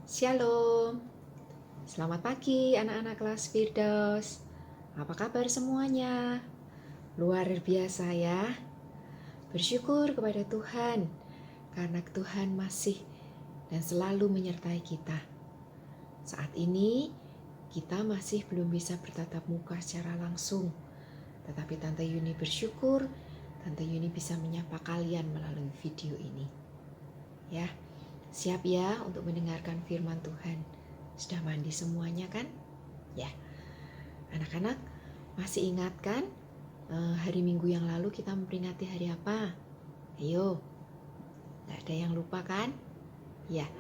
Shalom, selamat pagi anak-anak kelas Firdaus. Apa kabar semuanya? Luar biasa ya. Bersyukur kepada Tuhan karena Tuhan masih dan selalu menyertai kita. Saat ini kita masih belum bisa bertatap muka secara langsung, tetapi Tante Yuni bersyukur Tante Yuni bisa menyapa kalian melalui video ini. Ya. Siap ya untuk mendengarkan firman Tuhan. Sudah mandi semuanya kan? Ya. Anak-anak masih ingat kan hari Minggu yang lalu kita memperingati hari apa? Ayo. Gak ada yang lupa kan? Ya.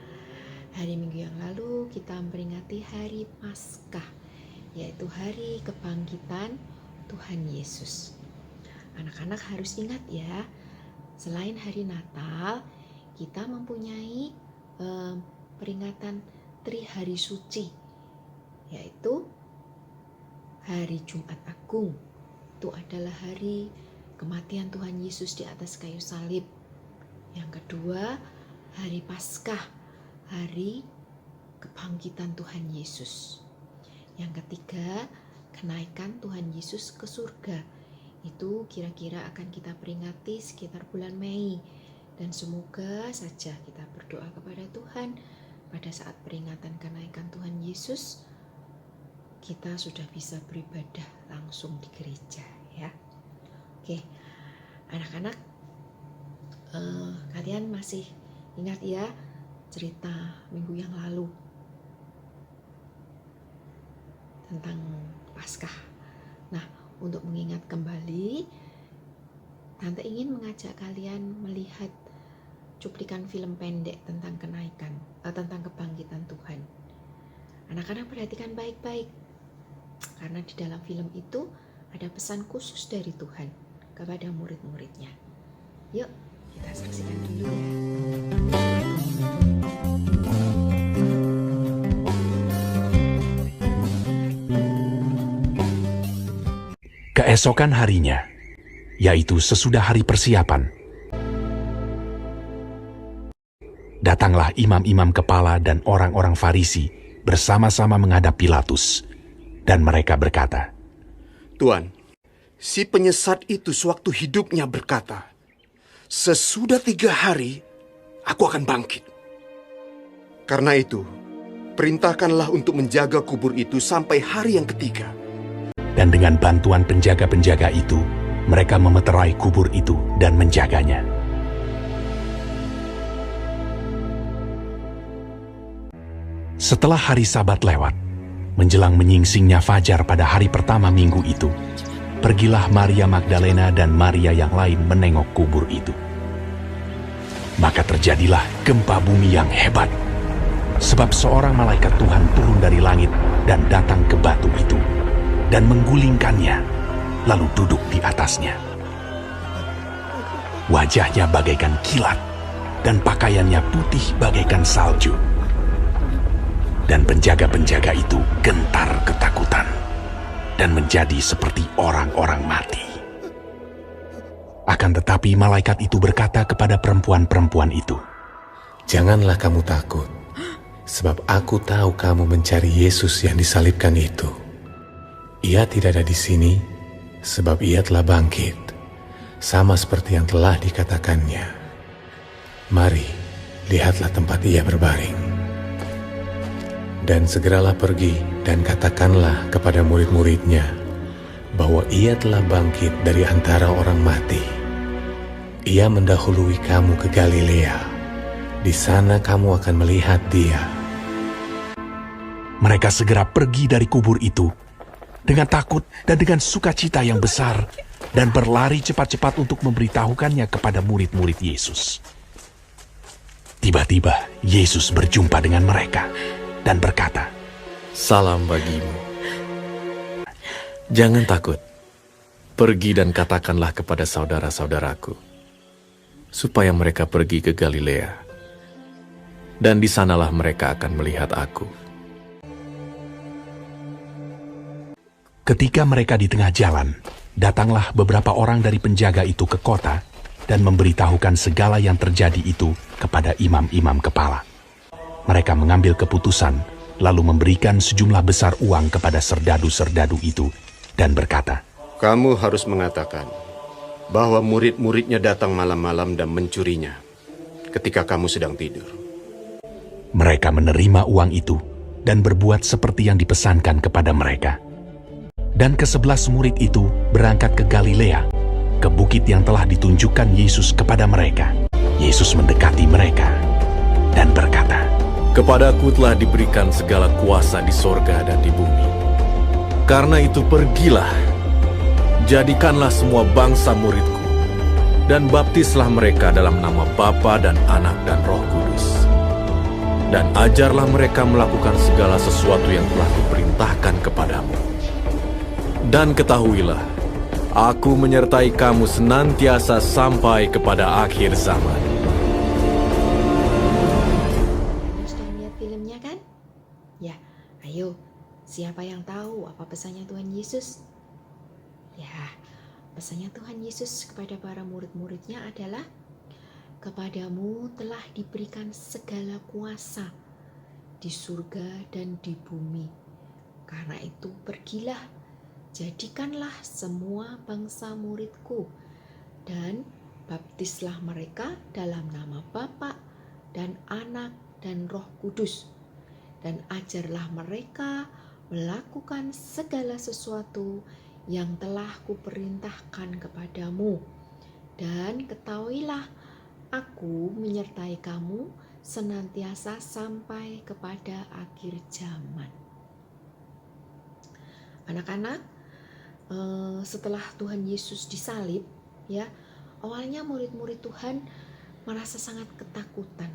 Hari Minggu yang lalu kita memperingati hari Paskah, yaitu hari kebangkitan Tuhan Yesus. Anak-anak harus ingat ya, selain hari Natal, kita mempunyai peringatan Tri Hari Suci, yaitu hari Jumat Agung. Itu adalah hari kematian Tuhan Yesus di atas kayu salib. Yang kedua, hari Paskah, hari kebangkitan Tuhan Yesus. Yang ketiga, kenaikan Tuhan Yesus ke surga. Itu kira-kira akan kita peringati sekitar bulan Mei. Dan semoga saja kita berdoa kepada Tuhan pada saat peringatan kenaikan Tuhan Yesus, kita sudah bisa beribadah langsung di gereja ya. Oke, anak-anak, kalian masih ingat ya cerita minggu yang lalu tentang Paskah. Nah, untuk mengingat kembali, Tante ingin mengajak kalian melihat cuplikan film pendek tentang tentang kebangkitan Tuhan. Anak-anak perhatikan baik-baik, karena di dalam film itu ada pesan khusus dari Tuhan kepada murid-muridnya. Yuk, kita saksikan dulu ya. Keesokan harinya, yaitu sesudah hari persiapan, datanglah imam-imam kepala dan orang-orang Farisi bersama-sama menghadap Pilatus, dan mereka berkata, "Tuan, si penyesat itu sewaktu hidupnya berkata, 'Sesudah 3 hari, aku akan bangkit.' Karena itu, perintahkanlah untuk menjaga kubur itu sampai hari yang ketiga." Dan dengan bantuan penjaga-penjaga itu, mereka memeterai kubur itu dan menjaganya. Setelah hari Sabat lewat, menjelang menyingsingnya fajar pada hari pertama minggu itu, pergilah Maria Magdalena dan Maria yang lain menengok kubur itu. Maka terjadilah gempa bumi yang hebat, sebab seorang malaikat Tuhan turun dari langit dan datang ke batu itu, dan menggulingkannya, lalu duduk di atasnya. Wajahnya bagaikan kilat, dan pakaiannya putih bagaikan salju. Dan penjaga-penjaga itu gentar ketakutan, dan menjadi seperti orang-orang mati. Akan tetapi malaikat itu berkata kepada perempuan-perempuan itu, "Janganlah kamu takut, sebab aku tahu kamu mencari Yesus yang disalibkan itu. Ia tidak ada di sini, sebab ia telah bangkit, sama seperti yang telah dikatakannya. Mari, lihatlah tempat ia berbaring. Dan segeralah pergi dan katakanlah kepada murid-muridnya bahwa ia telah bangkit dari antara orang mati. Ia mendahului kamu ke Galilea. Di sana kamu akan melihat dia." mereka segera pergi dari kubur itu dengan takut dan dengan sukacita yang besar, dan berlari cepat-cepat untuk memberitahukannya kepada murid-murid Yesus. Tiba-tiba Yesus berjumpa dengan mereka dan berkata, "Salam bagimu. Jangan takut. Pergi dan katakanlah kepada saudara-saudaraku, supaya mereka pergi ke Galilea, dan di sanalah mereka akan melihat aku." Ketika mereka di tengah jalan, datanglah beberapa orang dari penjaga itu ke kota dan memberitahukan segala yang terjadi itu kepada imam-imam kepala. mereka mengambil keputusan lalu memberikan sejumlah besar uang kepada serdadu-serdadu itu dan berkata, Kamu harus mengatakan bahwa murid-muridnya datang malam-malam dan mencurinya ketika kamu sedang tidur. Mereka menerima uang itu dan berbuat seperti yang dipesankan kepada mereka. Dan ke-11 murid itu berangkat ke Galilea, ke bukit yang telah ditunjukkan Yesus kepada mereka. Yesus mendekati mereka dan berkata, Kepadaku telah diberikan segala kuasa di sorga dan di bumi. Karena itu pergilah, jadikanlah semua bangsa muridku, dan baptislah mereka dalam nama Bapa dan Anak dan Roh Kudus. Dan ajarlah mereka melakukan segala sesuatu yang telah kuperintahkan kepadamu. Dan ketahuilah, aku menyertai kamu senantiasa sampai kepada akhir zaman. Kamu sudah lihat filmnya kan? Ya, ayo, siapa yang tahu apa pesannya Tuhan Yesus? Ya, pesannya Tuhan Yesus kepada para murid-muridnya adalah, kepadamu telah diberikan segala kuasa di surga dan di bumi. Karena itu pergilah, jadikanlah semua bangsa muridku, dan baptislah mereka dalam nama Bapa dan Anak dan Roh Kudus, dan ajarlah mereka melakukan segala sesuatu yang telah kuperintahkan kepadamu. Dan ketahuilah, aku menyertai kamu senantiasa sampai kepada akhir zaman. Anak-anak, setelah Tuhan Yesus disalib, ya, awalnya murid-murid Tuhan merasa sangat ketakutan.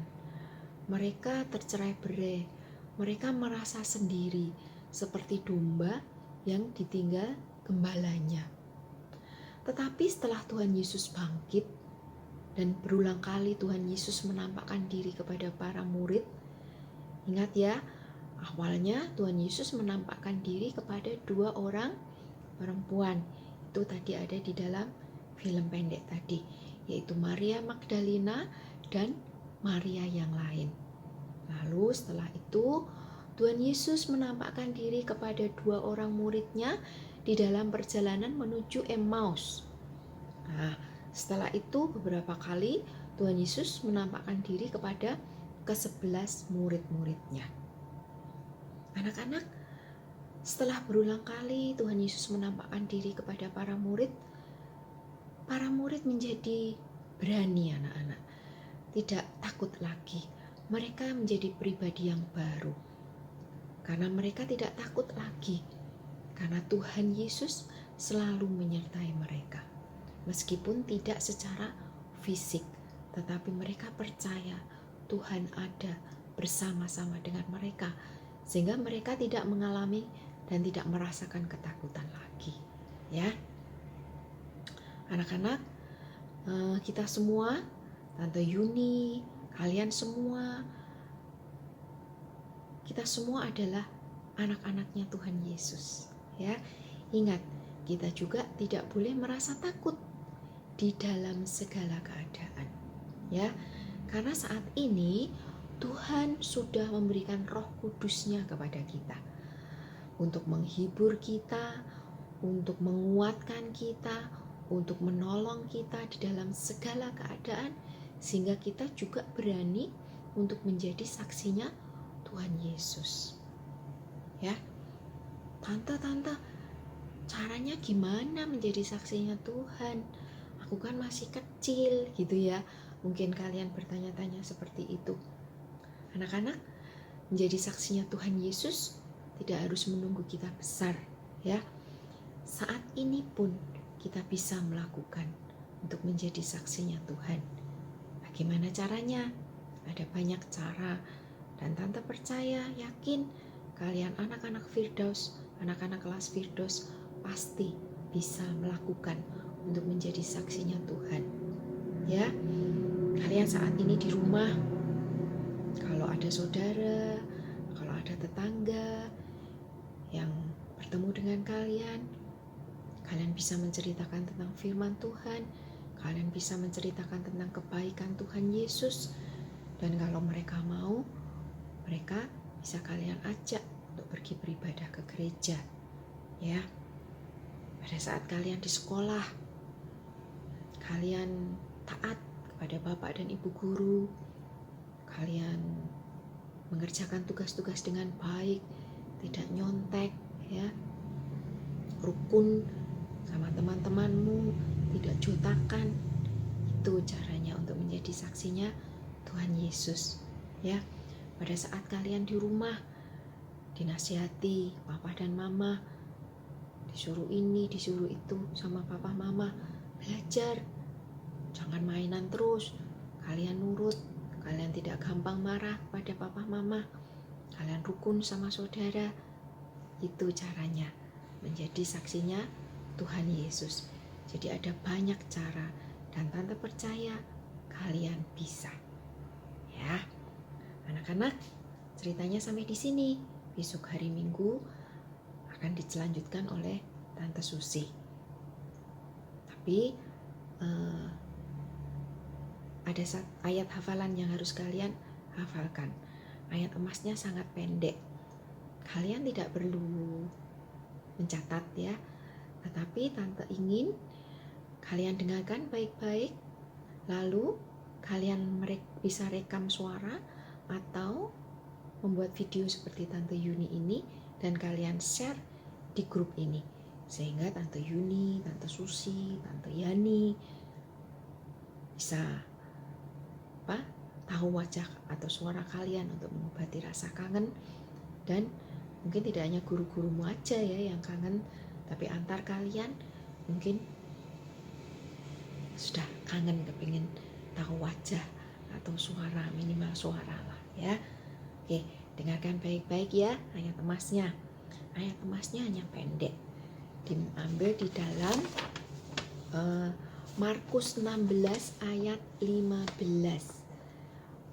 Mereka tercerai-berai, mereka merasa sendiri seperti domba yang ditinggal gembalanya. Tetapi setelah Tuhan Yesus bangkit dan berulang kali Tuhan Yesus menampakkan diri kepada para murid, ingat ya, awalnya Tuhan Yesus menampakkan diri kepada 2 orang perempuan. Itu tadi ada di dalam film pendek tadi, yaitu Maria Magdalena dan Maria yang lain. Lalu setelah itu Tuhan Yesus menampakkan diri kepada 2 orang muridnya di dalam perjalanan menuju Emmaus. Nah, setelah itu beberapa kali Tuhan Yesus menampakkan diri kepada ke-11 murid-muridnya. Anak-anak, setelah berulang kali Tuhan Yesus menampakkan diri kepada para murid menjadi berani, anak-anak. Tidak takut lagi. Mereka menjadi pribadi yang baru. Karena mereka tidak takut lagi. Karena Tuhan Yesus selalu menyertai mereka. Meskipun tidak secara fisik, tetapi mereka percaya Tuhan ada bersama-sama dengan mereka, sehingga mereka tidak mengalami dan tidak merasakan ketakutan lagi. Ya, anak-anak, kita semua, Tante Yuni, kalian semua, kita semua adalah anak-anaknya Tuhan Yesus. Ya, ingat, kita juga tidak boleh merasa takut di dalam segala keadaan. Ya, karena saat ini Tuhan sudah memberikan Roh Kudus-Nya kepada kita untuk menghibur kita, untuk menguatkan kita, untuk menolong kita di dalam segala keadaan, sehingga kita juga berani untuk menjadi saksinya Tuhan Yesus. Ya, Tante, caranya gimana menjadi saksinya Tuhan? Aku kan masih kecil gitu ya. Mungkin kalian bertanya-tanya seperti itu. Anak-anak, menjadi saksinya Tuhan Yesus tidak harus menunggu kita besar, ya. Saat ini pun kita bisa melakukan untuk menjadi saksinya Tuhan. Bagaimana caranya? Ada banyak cara, dan Tante percaya, yakin kalian anak-anak Firdaus, anak-anak kelas Firdaus pasti bisa melakukan untuk menjadi saksinya Tuhan. Ya, kalian saat ini di rumah, kalau ada saudara, kalau ada tetangga yang bertemu dengan kalian bisa menceritakan tentang firman Tuhan, kalian bisa menceritakan tentang kebaikan Tuhan Yesus, dan kalau mereka mau, mereka bisa kalian ajak untuk pergi beribadah ke gereja. Ya, pada saat kalian di sekolah, kalian taat kepada bapak dan ibu guru, kalian mengerjakan tugas-tugas dengan baik, tidak nyontek, ya, rukun sama teman-temanmu, tidak jotakan. Itu caranya untuk menjadi saksinya Tuhan Yesus. Ya, pada saat kalian di rumah dinasihati papa dan mama, disuruh ini, disuruh itu sama papa mama, belajar, jangan mainan terus, kalian nurut, kalian tidak gampang marah pada papa mama, kalian rukun sama saudara. Itu caranya menjadi saksinya Tuhan Yesus. Jadi ada banyak cara, dan tante percaya kalian bisa. Ya, anak-anak, ceritanya sampai di sini. Besok hari Minggu akan dilanjutkan oleh Tante Susi. Tapi ada ayat hafalan yang harus kalian hafalkan. Ayat emasnya sangat pendek. Kalian tidak perlu mencatat ya, tetapi Tante ingin kalian dengarkan baik-baik, lalu kalian bisa rekam suara atau membuat video seperti Tante Yuni ini dan kalian share di grup ini, sehingga Tante Yuni, Tante Susi, Tante Yani bisa tahu wajah atau suara kalian untuk mengobati rasa kangen. Dan mungkin tidak hanya guru-gurumu aja ya yang kangen, tapi antar kalian mungkin sudah kangen, kepingin tahu wajah atau suara, minimal suara lah ya. Oke, dengarkan baik-baik ya ayat emasnya. Ayat emasnya hanya pendek, diambil di dalam Markus 16 ayat 15.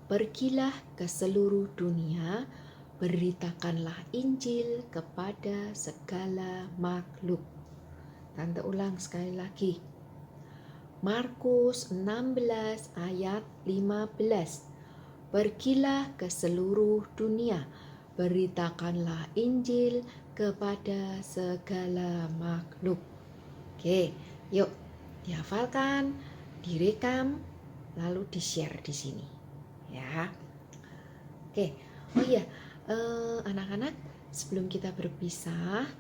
Pergilah ke seluruh dunia, beritakanlah Injil kepada segala makhluk. Tante ulang sekali lagi. Markus 16 ayat 15. Pergilah ke seluruh dunia, beritakanlah Injil kepada segala makhluk. Oke, yuk dihafalkan, direkam, lalu di-share di sini. Ya. Oke. Oh iya, anak-anak, sebelum kita berpisah,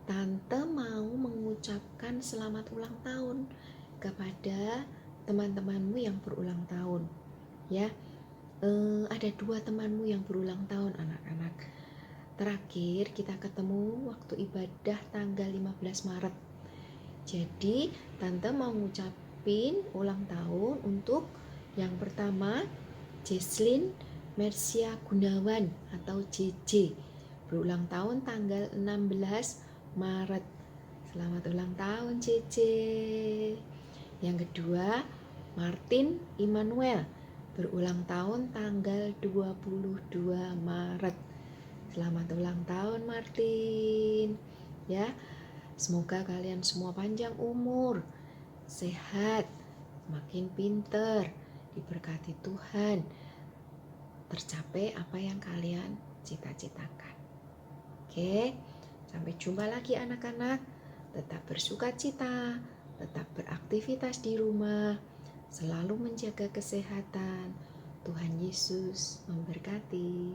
Tante mau mengucapkan selamat ulang tahun kepada teman-temanmu yang berulang tahun. Ya. Ada 2 temanmu yang berulang tahun, anak-anak. Terakhir kita ketemu waktu ibadah tanggal 15 Maret. Jadi Tante mau ngucapin ulang tahun untuk yang pertama Jesslyn Mercia Gunawan atau JJ, berulang tahun tanggal 16 Maret. Selamat ulang tahun JJ. Yang kedua Martin Immanuel, berulang tahun tanggal 22 Maret. Selamat ulang tahun Martin. Ya, semoga kalian semua panjang umur, sehat, makin pinter, diberkati Tuhan, tercapai apa yang kalian cita-citakan. Oke, sampai jumpa lagi anak-anak. Tetap bersukacita, tetap beraktivitas di rumah, selalu menjaga kesehatan. Tuhan Yesus memberkati.